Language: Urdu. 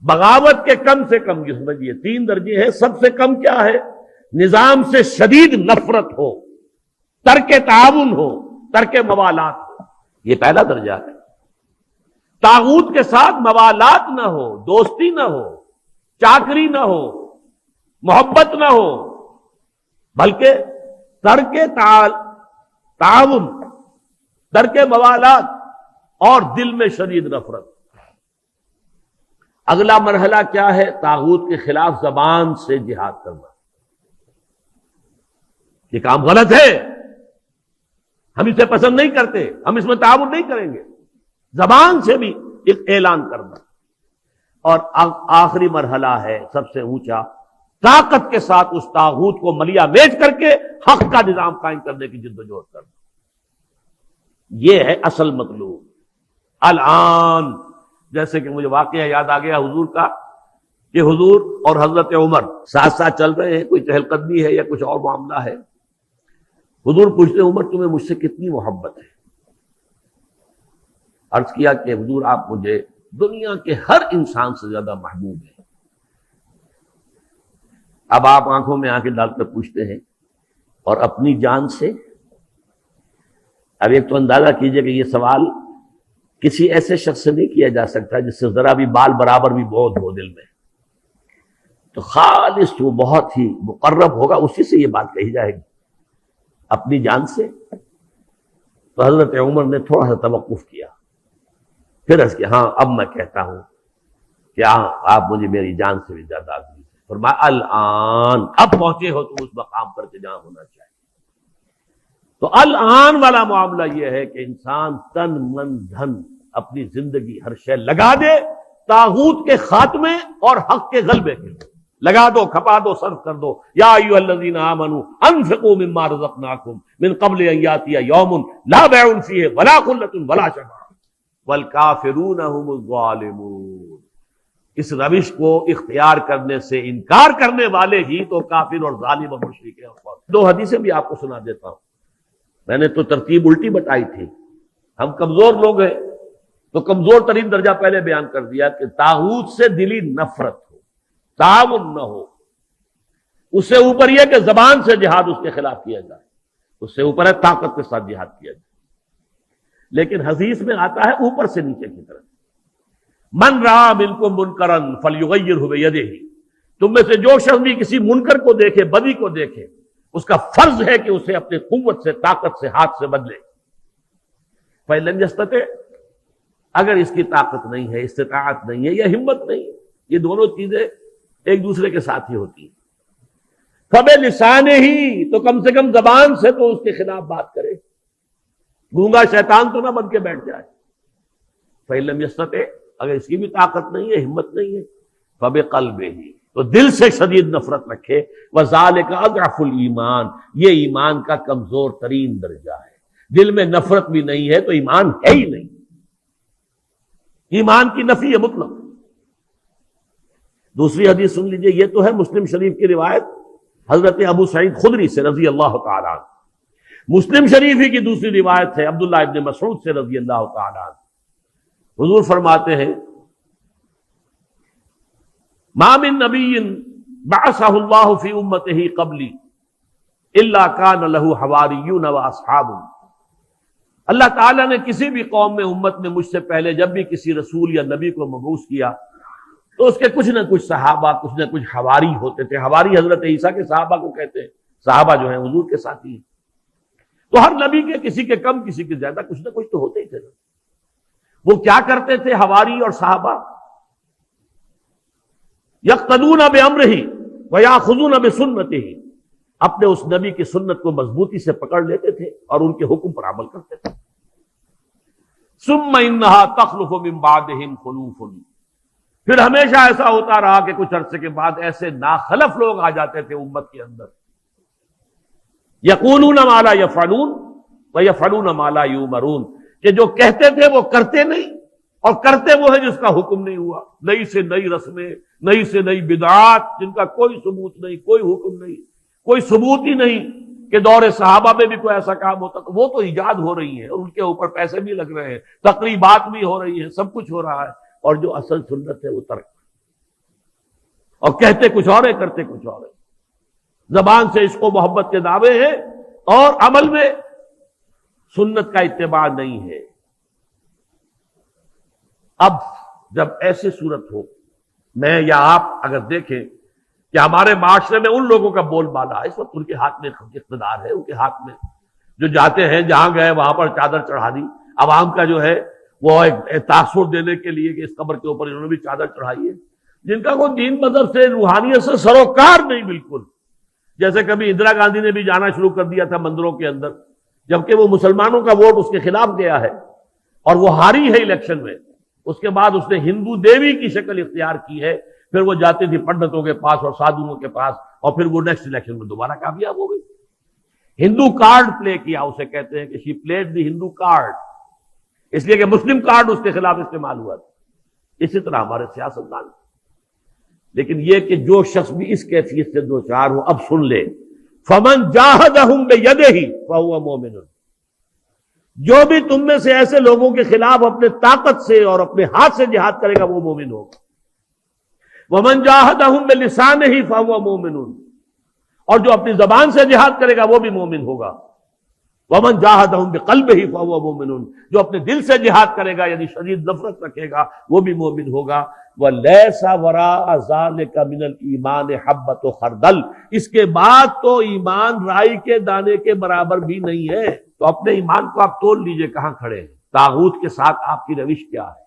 بغاوت کے کم سے کم یہ سمجھیے 3 درجے ہیں. سب سے کم کیا ہے؟ نظام سے شدید نفرت ہو، ترک تعاون ہو، ترک موالات ہو. یہ پہلا درجہ ہے. طاغوت کے ساتھ موالات نہ ہو، دوستی نہ ہو، چاکری نہ ہو، محبت نہ ہو، بلکہ ترک تعاون، ترک موالات اور دل میں شدید نفرت. اگلا مرحلہ کیا ہے؟ طاغوت کے خلاف زبان سے جہاد کرنا. یہ کام غلط ہے، ہم اسے پسند نہیں کرتے، ہم اس میں تعاون نہیں کریں گے. زبان سے بھی ایک اعلان کرنا. اور آخری مرحلہ ہے سب سے اونچا، طاقت کے ساتھ اس طاغوت کو ملیا میچ کر کے حق کا نظام قائم کرنے کی جدوجہد کرنا. یہ ہے اصل مطلوب. الان جیسے کہ مجھے واقعہ یاد آ گیا حضور کا، کہ حضور اور حضرت عمر ساتھ ساتھ چل رہے ہیں، کوئی چہل قدمی ہے یا کچھ اور معاملہ ہے. حضور پوچھتے عمر تمہیں مجھ سے کتنی محبت ہے؟ عرض کیا کہ حضور آپ مجھے دنیا کے ہر انسان سے زیادہ محبوب ہیں. اب آپ آنکھوں میں آنکھیں ڈال کر پوچھتے ہیں اور اپنی جان سے؟ اب ایک تو اندازہ کیجئے کہ یہ سوال کسی ایسے شخص سے نہیں کیا جا سکتا جس سے ذرا بھی بال برابر بھی بودھ ہو دل میں. تو خالص وہ بہت ہی مقرب ہوگا، اسی سے یہ بات کہی جائے گی. اپنی جان سے؟ تو حضرت عمر نے تھوڑا سا توقف کیا، پھر عرض کیا ہاں اب میں کہتا ہوں کہ آپ مجھے میری جان سے بھی زیادہ عزیز ہیں. فرمایا الان، اب پہنچے ہو تم اس مقام پر کہ جہاں ہونا چاہیے. تو الان والا معاملہ یہ ہے کہ انسان تن من دھن اپنی زندگی ہر شے لگا دے طاغوت کے خاتمے اور حق کے غلبے کے لیے. لگا دو، کھپا دو، صرف کر دو. یا ایھا الذین آمنوا انفقوا مما رزقناکم من قبل ان یاتی یوم لا بیع فیہ ولا خلۃ ولا شفاعۃ والکافرون هم الظالمون. اس روش کو اختیار کرنے سے انکار کرنے والے ہی تو کافر اور ظالم اور مشرک ہیں. 2 حدیثیں بھی آپ کو سنا دیتا ہوں. میں نے تو ترتیب الٹی بتائی تھی. ہم کمزور لوگ ہیں تو کمزور ترین درجہ پہلے بیان کر دیا کہ طاغوت سے دلی نفرت ہو، تعاون نہ ہو. اس سے اوپر یہ کہ زبان سے جہاد اس کے خلاف کیا جائے. اس سے اوپر ہے طاقت کے ساتھ جہاد کیا جائے. لیکن حدیث میں آتا ہے اوپر سے نیچے کی طرف، من رأى منکم منکرا فلیغیرہ بیدہ. تم میں سے جو شخص بھی کسی منکر کو دیکھے، بدی کو دیکھے، اس کا فرض ہے کہ اسے اپنے قوت سے، طاقت سے، ہاتھ سے بدلے. فإن لم يستطع، اگر اس کی طاقت نہیں ہے، استطاعت نہیں ہے یا ہمت نہیں ہے، یہ دونوں چیزیں ایک دوسرے کے ساتھ ہی ہوتی ہیں. فبلسانہ، تو کم سے کم زبان سے تو اس کے خلاف بات کرے. گونگا شیطان تو نہ بن کے بیٹھ جائے. فإن لم يستطع، اگر اس کی بھی طاقت نہیں ہے، ہمت نہیں ہے، فبقلبہ، تو دل سے شدید نفرت رکھے. وذالک اضعف الایمان، یہ ایمان کا کمزور ترین درجہ ہے. دل میں نفرت بھی نہیں ہے تو ایمان ہے ہی نہیں. ایمان کی نفی ہے مطلق. دوسری حدیث سن لیجئے، یہ تو ہے مسلم شریف کی روایت حضرت ابو سعید خدری سے رضی اللہ تعالی عنہ. مسلم شریف ہی کی دوسری روایت ہے عبداللہ ابن مسعود سے رضی اللہ تعالی عنہ. حضور فرماتے ہیں ما من نبی بعثہ اللہ فی امتہ قبلی الا کان لہ حواریون و اصحاب. اللہ تعالیٰ نے کسی بھی قوم میں، امت میں مجھ سے پہلے جب بھی کسی رسول یا نبی کو مبعوث کیا تو اس کے کچھ نہ کچھ صحابہ، کچھ نہ کچھ حواری ہوتے تھے. حواری حضرت عیسیٰ کے صحابہ کو کہتے ہیں. صحابہ جو ہیں حضور کے ساتھی ہیں. تو ہر نبی کے کسی کے کم کسی کے زیادہ کچھ نہ کچھ تو ہوتے ہی تھے. وہ کیا کرتے تھے حواری اور صحابہ؟ یقتدون بامرہ ویاخذون بسنتہ، اپنے اس نبی کی سنت کو مضبوطی سے پکڑ لیتے تھے اور ان کے حکم پر عمل کرتے تھے. ثم انہا تخلف من بعدہم خلوف، پھر ہمیشہ ایسا ہوتا رہا کہ کچھ عرصے کے بعد ایسے ناخلف لوگ آ جاتے تھے امت کے اندر. یقولون ما لا یفعلون ویفعلون ما لا یؤمرون، کہ جو کہتے تھے وہ کرتے نہیں اور کرتے وہ ہیں جس کا حکم نہیں ہوا. نئی سے نئی رسمیں، نئی سے نئی بدعات جن کا کوئی ثبوت نہیں، کوئی حکم نہیں، کوئی ثبوت ہی نہیں کہ دور صحابہ میں بھی کوئی ایسا کام ہوتا. وہ تو ایجاد ہو رہی ہیں اور ان کے اوپر پیسے بھی لگ رہے ہیں، تقریبات بھی ہو رہی ہیں، سب کچھ ہو رہا ہے، اور جو اصل سنت ہے وہ ترک. اور کہتے کچھ اور ہے، کرتے کچھ اور ہے. زبان سے عشق و محبت کے دعوے ہیں اور عمل میں سنت کا اتباع نہیں ہے. اب جب ایسی صورت ہو، میں یا آپ اگر دیکھیں کہ ہمارے معاشرے میں ان لوگوں کا بول بالا ہے، اس وقت ان کے ہاتھ میں اقتدار ہے، ان کے ہاتھ میں جو جاتے ہیں جہاں گئے وہاں پر چادر چڑھا دی، عوام کا جو ہے وہ ایک تاثر دینے کے لیے کہ اس قبر کے اوپر انہوں نے بھی چادر چڑھائی ہے، جن کا کوئی دین مذہب سے روحانیت سے سروکار نہیں بالکل. جیسے کبھی اندرا گاندھی نے بھی جانا شروع کر دیا تھا مندروں کے اندر، جبکہ وہ مسلمانوں کا ووٹ اس کے خلاف گیا ہے اور وہ ہاری ہے الیکشن میں. اس کے بعد اس نے ہندو دیوی کی شکل اختیار کی ہے، پھر وہ جاتی تھی پنڈتوں کے پاس اور سادھوؤں کے پاس، اور پھر وہ نیکسٹ الیکشن میں دوبارہ کامیاب ہو گئی. ہندو کارڈ پلے کیا، اسے کہتے ہیں کہ شی پلیڈ دی ہندو کارڈ، اس لیے کہ مسلم کارڈ اس کے خلاف استعمال ہوا تھا. اسی طرح ہمارے سیاستدان. لیکن یہ کہ جو شخص بھی اس کیفیت سے دو چار ہو، اب سن لے، فمن جاہدہم بیدہ فہو مومن، جو بھی تم میں سے ایسے لوگوں کے خلاف اپنے طاقت سے اور اپنے ہاتھ سے جہاد کرے گا وہ مومن ہوگا. ومن جاہدہم بلسانہ فہو مومن، اور جو اپنی زبان سے جہاد کرے گا وہ بھی مومن ہوگا. ومن جاہدہم بقلبہ فہو مومن، جو اپنے دل سے جہاد کرے گا یعنی شدید نفرت رکھے گا وہ بھی مومن ہوگا. وَلَيْسَ وَرَاءَ ذَلِكَ مِنَ الْإِيمَانِ حَبَّةُ خَرْدَلٍ، اس کے بعد تو ایمان رائی کے دانے کے برابر بھی نہیں ہے. تو اپنے ایمان کو آپ تول لیجئے کہاں کھڑے ہیں، طاغوت کے ساتھ آپ کی روش کیا ہے.